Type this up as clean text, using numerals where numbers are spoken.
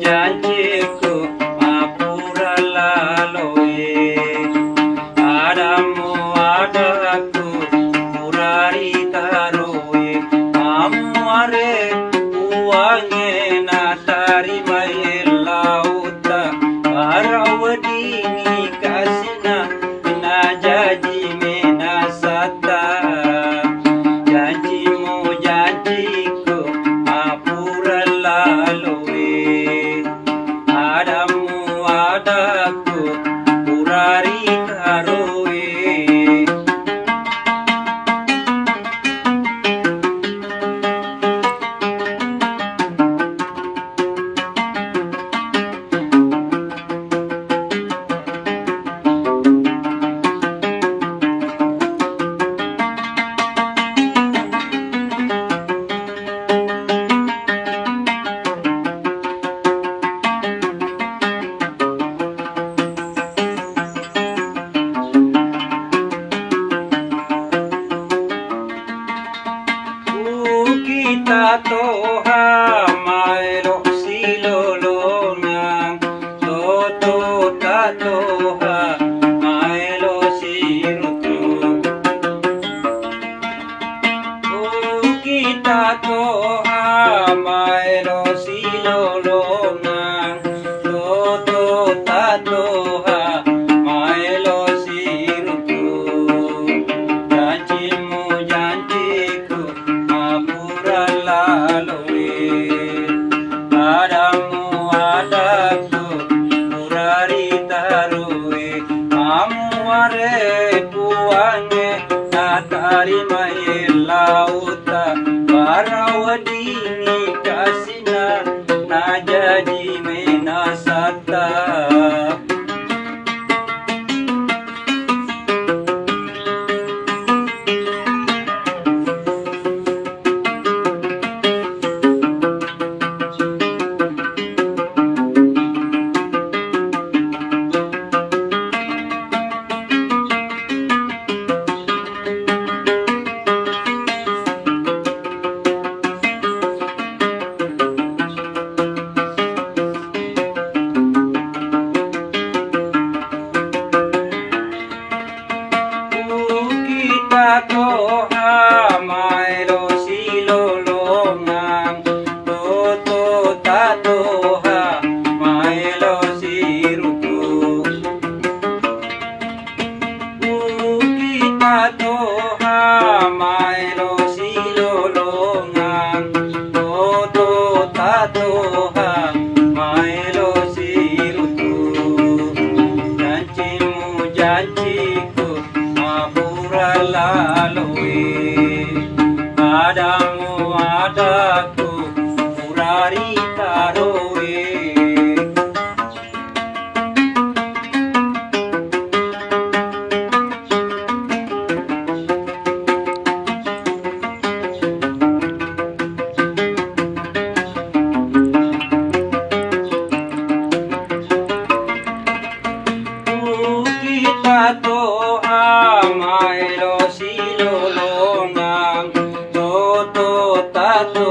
janjiku mapura laloe adamu adaku purari taroe amuare uange natari mai lauta parawadi kasina na jaji menasata janjimu janjiku mapura laloe adamu adaku purari taroe. Kita toha maelo silolonang toto tatoha maelo sirutu kita toha maelo silolonang toto tatoha maelo sirutu janjimu janjiku mapura laloe adamu adaku purari taroe amuare puange natari mai lauta parawadi kasina najaji menasata. Kita toha maelo silolongang toto tatoha maelo sirutu kita toha maelo silolongang toto tatoha maelo sirutu janjimu janjiku mapura laloe adamu adaku purari taroe. Kita toha maelo silolongang toto tato